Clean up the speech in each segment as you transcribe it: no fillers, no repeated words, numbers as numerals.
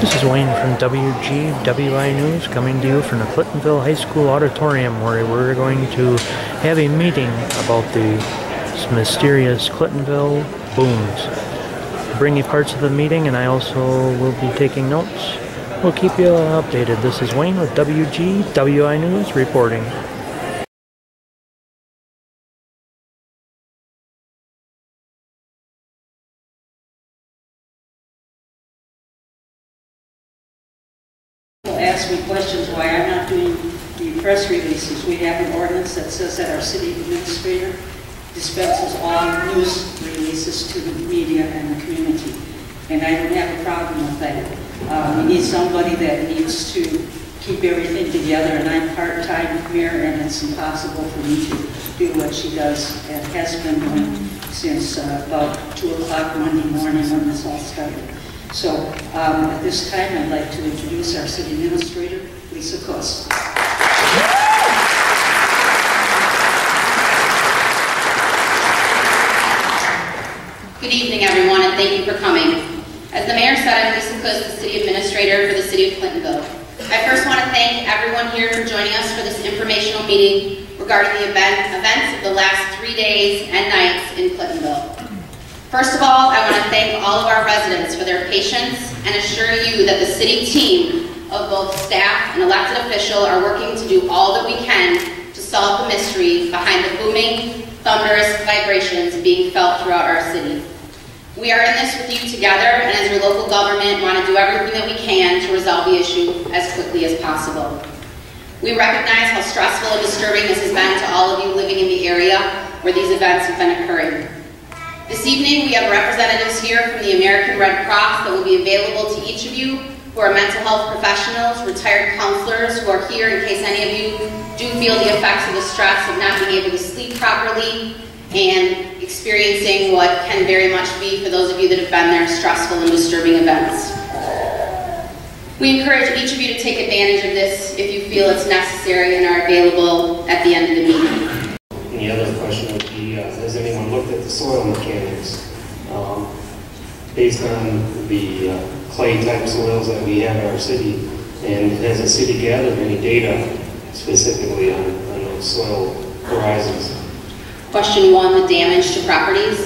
This is Wayne from WGWI News coming to you from the Clintonville High School auditorium, where we're going to have a meeting about the mysterious Clintonville booms. Bring you parts of the meeting, and I also will be taking notes. We'll keep you updated. This is Wayne with WGWI News reporting. Ask me questions why I'm not doing the press releases. We have an ordinance that says that our city administrator dispenses all news releases to the media and the community, and I don't have a problem with that. We need somebody that needs to keep everything together, and I'm part-time mayor, and it's impossible for me to do what she does and has been doing since about 2 o'clock Monday morning when this all started. So at this time, I'd like to introduce our city administrator, Lisa Kuss. Good evening, everyone, and thank you for coming. As the mayor said, I'm Lisa Kuss, the city administrator for the city of Clintonville. I first want to thank everyone here for joining us for this informational meeting regarding the events of the last 3 days and nights in Clintonville. First of all, I want to thank all of our residents for their patience and assure you that the city team of both staff and elected official are working to do all that we can to solve the mystery behind the booming, thunderous vibrations being felt throughout our city. We are in this with you together, and as your local government, want to do everything that we can to resolve the issue as quickly as possible. We recognize how stressful and disturbing this has been to all of you living in the area where these events have been occurring. This evening, we have representatives here from the American Red Cross that will be available to each of you who are mental health professionals, retired counselors who are here in case any of you do feel the effects of the stress of not being able to sleep properly and experiencing what can very much be, for those of you that have been there, stressful and disturbing events. We encourage each of you to take advantage of this if you feel it's necessary and are available at the end of the meeting. And the other question would be, has anyone looked at the soil mechanics? Based on the clay-type soils that we have in our city, and has the city gathered any data specifically on those soil horizons? Question 1, the damage to properties.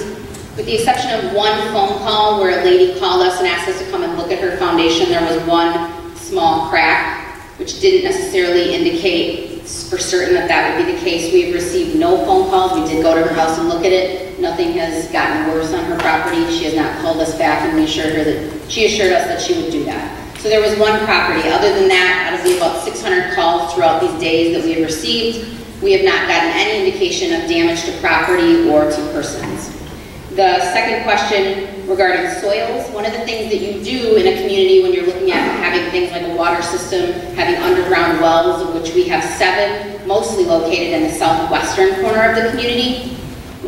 With the exception of one phone call where a lady called us and asked us to come and look at her foundation, there was one small crack, which didn't necessarily indicate for certain that that would be the case. We have received no phone calls. We did go to her house and look at it. Nothing has gotten worse on her property. She has not called us back, and we assured her that she assured us that she would do that. So there was one property. Other than that, out of the about 600 calls throughout these days that we have received, we have not gotten any indication of damage to property or to persons. The second question regarding soils, one of the things that you do in a community when you're looking at having things like a water system, having underground wells, of which we have 7, mostly located in the southwestern corner of the community,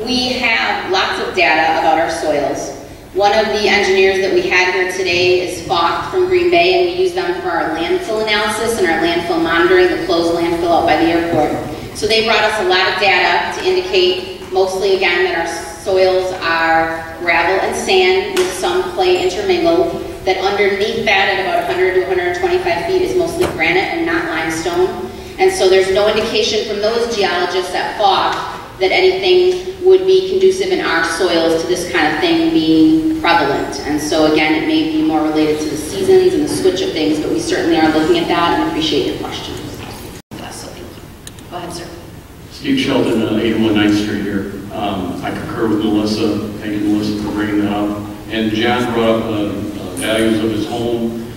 we have lots of data about our soils. One of the engineers that we had here today is Falk from Green Bay, and we use them for our landfill analysis and our landfill monitoring, the closed landfill out by the airport. So they brought us a lot of data to indicate, mostly again, that our soils are gravel and sand with some clay intermingled, that underneath that at about 100 to 125 feet is mostly granite and not limestone. And so there's no indication from those geologists at Falk that anything would be conducive in our soils to this kind of thing being prevalent. And so again, it may be more related to the seasons and the switch of things, but we certainly are looking at that and appreciate your questions. Yes, so thank you. Go ahead, sir. Steve Shelton, 801 9th Street here. I concur with Melissa. Thank you, Melissa, for bringing that up. And John brought up the values of his home.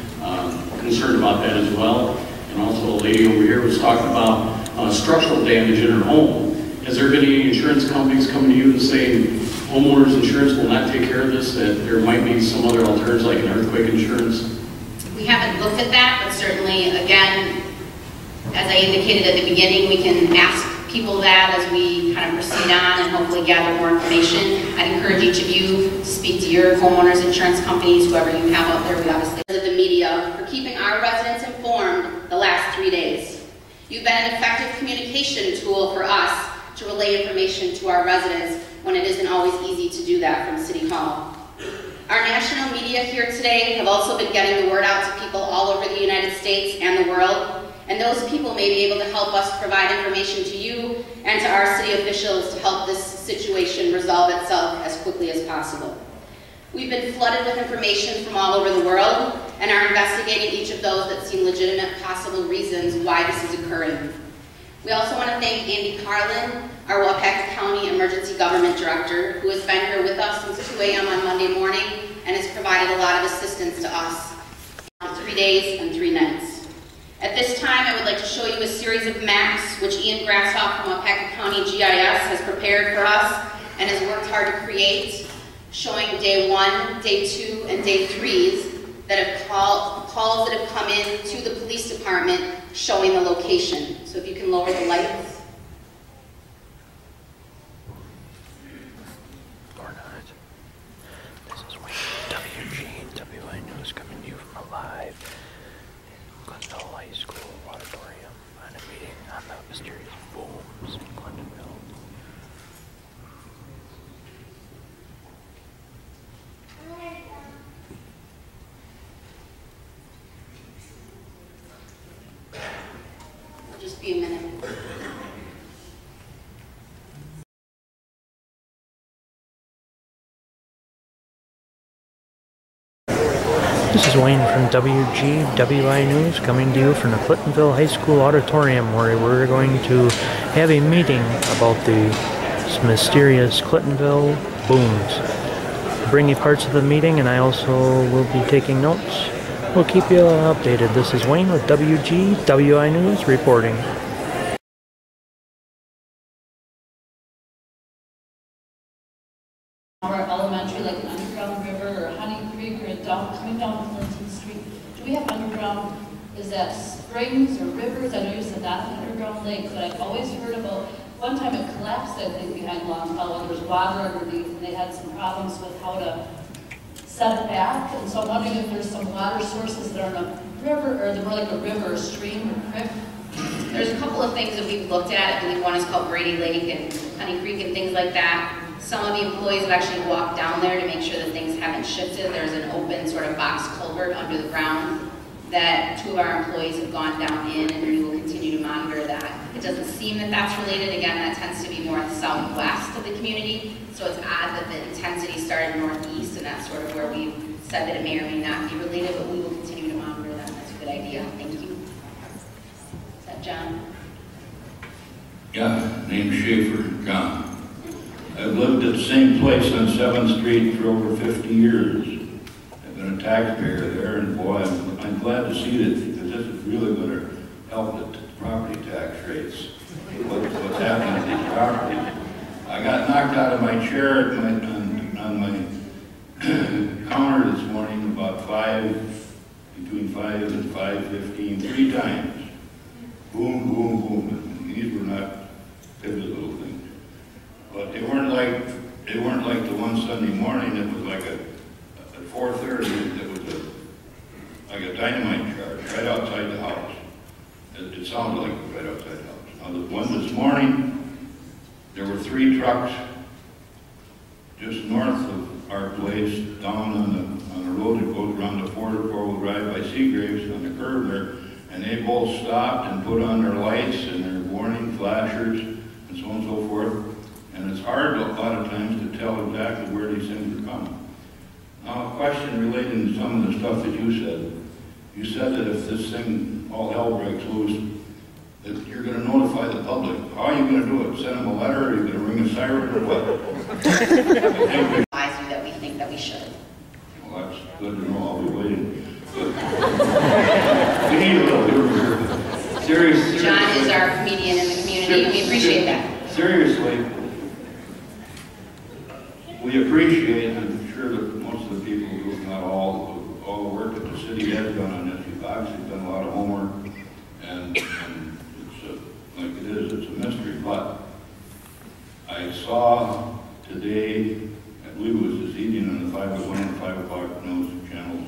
Concerned about that as well. And also a lady over here was talking about structural damage in her home. Has there been any insurance companies coming to you and saying homeowners insurance will not take care of this, that there might be some other alternatives like an earthquake insurance? We haven't looked at that, but certainly, again, as I indicated at the beginning, we can ask people that as we kind of proceed on and hopefully gather more information. I'd encourage each of you to speak to your homeowners insurance companies, whoever you have out there. We obviously the media for keeping our residents informed the last 3 days. You've been an effective communication tool for us to relay information to our residents when it isn't always easy to do that from City Hall. Our national media here today have also been getting the word out to people all over the United States and the world, and those people may be able to help us provide information to you and to our city officials to help this situation resolve itself as quickly as possible. We've been flooded with information from all over the world and are investigating each of those that seem legitimate possible reasons why this is occurring. We also want to thank Andy Carlin, our Waupaca County Emergency Government Director, who has been here with us since 2 a.m. on Monday morning and has provided a lot of assistance to us for 3 days and 3 nights. At this time, I would like to show you a series of maps which Ian Grassoff from Waupaca County GIS has prepared for us and has worked hard to create, showing day 1, day 2, and day 3s that have calls that have come in to the police department showing the location. So if you can lower the lights. Or not. This is WGWI News coming to you from a live Clintonville High School auditorium on a meeting on the mysterious booms in Clintonville. Just be a minute. This is Wayne from WGWI News coming to you from the Clintonville High School auditorium where we're going to have a meeting about the mysterious Clintonville booms. Bring you parts of the meeting and I also will be taking notes. We'll keep you updated. This is Wayne with WGWI News reporting. Our elementary, like an underground river or Honey Creek or coming down Clinton Street, do we have underground, is that springs or rivers? I know you said not an underground lake, but I've always heard about, one time it collapsed, I think, behind Longfellow. There was water underneath and they had some problems with how to set it back. And so I'm wondering if there's some water sources that are in a river, or they're more like a river or stream or creek. There's a couple of things that we've looked at. I believe one is called Brady Lake and Honey Creek and things like that. Some of the employees have actually walked down there to make sure that things haven't shifted. There's an open sort of box culvert under the ground that 2 of our employees have gone down in, and we will continue to monitor that. It doesn't seem that that's related. Again, that tends to be more southwest of the community, so it's odd that the intensity started northeast, and that's sort of where we've said that it may or may not be related, but we will continue to monitor that. That's a good idea. Thank you. Is that John? Yeah, name's Schaefer, John. I've lived at the same place on 7th Street for over 50 years. I've been a taxpayer there, and boy, I'm glad to see this, because this is really going to help the property tax rates. What's happening to these properties. I got knocked out of my chair on my counter this morning about between 5 and 5:15, 3 times. Boom, boom, boom. And these were not pivotal things. But they weren't like the one Sunday morning. It was like at 4:30. It was like a dynamite charge right outside the house. It sounded like it was right outside the house. Now the one this morning, there were 3 trucks just north of our place, down on the road that goes around the four-wheel drive by Seagraves on the curve there, and they both stopped and put on their lights and their warning flashers and so on and so forth. And it's hard a lot of times to tell exactly where these things are coming. Now, a question relating to some of the stuff that you said. You said that if this thing, all hell breaks loose, that you're going to notify the public. How are you going to do it? Send them a letter? Are you going to ring a siren or what? Advise you that we think that we should. Well, that's good to know. I'll be waiting. We need a little bit. Seriously. John is our comedian in the community, and we appreciate that. Seriously, we appreciate, and I'm sure that most of the people who, if not all the work that the city has done on this. You've obviously done a lot of homework, and it's like it is, it's a mystery. But I saw today, I believe it was this evening on the 501 and 5 o'clock news channels,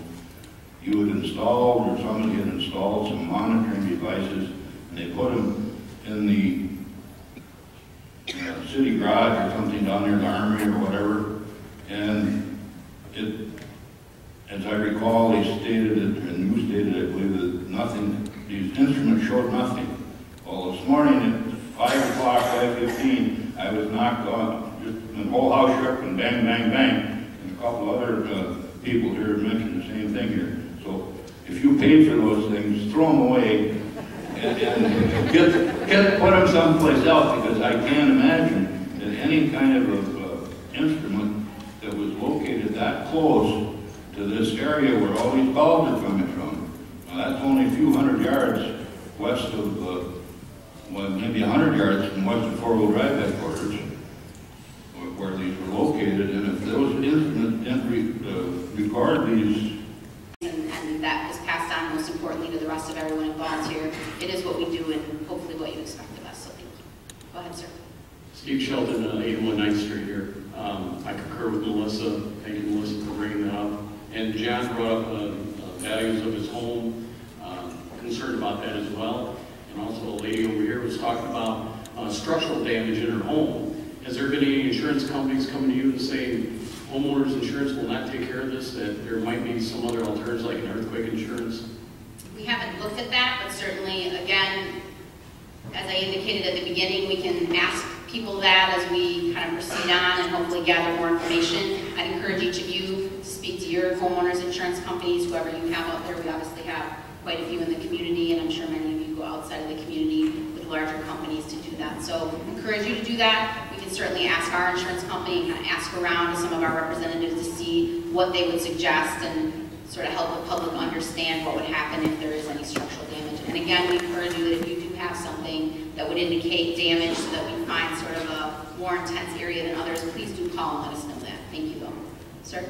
you had installed, or somebody had installed some monitoring devices, and they put them in the city garage or something down near the armory or whatever, and as I recall, he stated it, and you stated, I believe, that nothing, these instruments showed nothing. Well, this morning at 5 o'clock, 5:15, I was knocked on, just the whole house shook and bang, bang, bang. And a couple other people here mentioned the same thing here. So if you paid for those things, throw them away and put them someplace else, because I can't imagine that any kind of instrument that was located that close to this area where all these calls are coming from. Now, that's only a few hundred yards west of, well, maybe 100 yards from west of four-wheel drive headquarters, where these were located. And if those instruments didn't record these, and that is passed on, most importantly, to the rest of everyone involved here. It is what we do, and hopefully what you expect of us. So thank you. Go ahead, sir. Steve Shelton, 801 9th Street here. I concur with Melissa. Thank you, Melissa, for bringing that up. And John brought up values of his home, concerned about that as well. And also a lady over here was talking about structural damage in her home. Has there been any insurance companies coming to you and saying homeowners insurance will not take care of this, that there might be some other alternatives like an earthquake insurance? We haven't looked at that, but certainly, again, as I indicated at the beginning, we can ask people that as we kind of proceed on and hopefully gather more information. I'd encourage each of you to speak to your homeowners insurance companies, whoever you have out there. We obviously have quite a few in the community, and I'm sure many of you go outside of the community with larger companies to do that. So I encourage you to do that. We can certainly ask our insurance company and kind of ask around to some of our representatives to see what they would suggest and sort of help the public understand what would happen if there is any structural damage. And again, we encourage you that if you do have something that would indicate damage so that we find sort of a more intense area than others, please do call and let us know that. Thank you, though. Sir?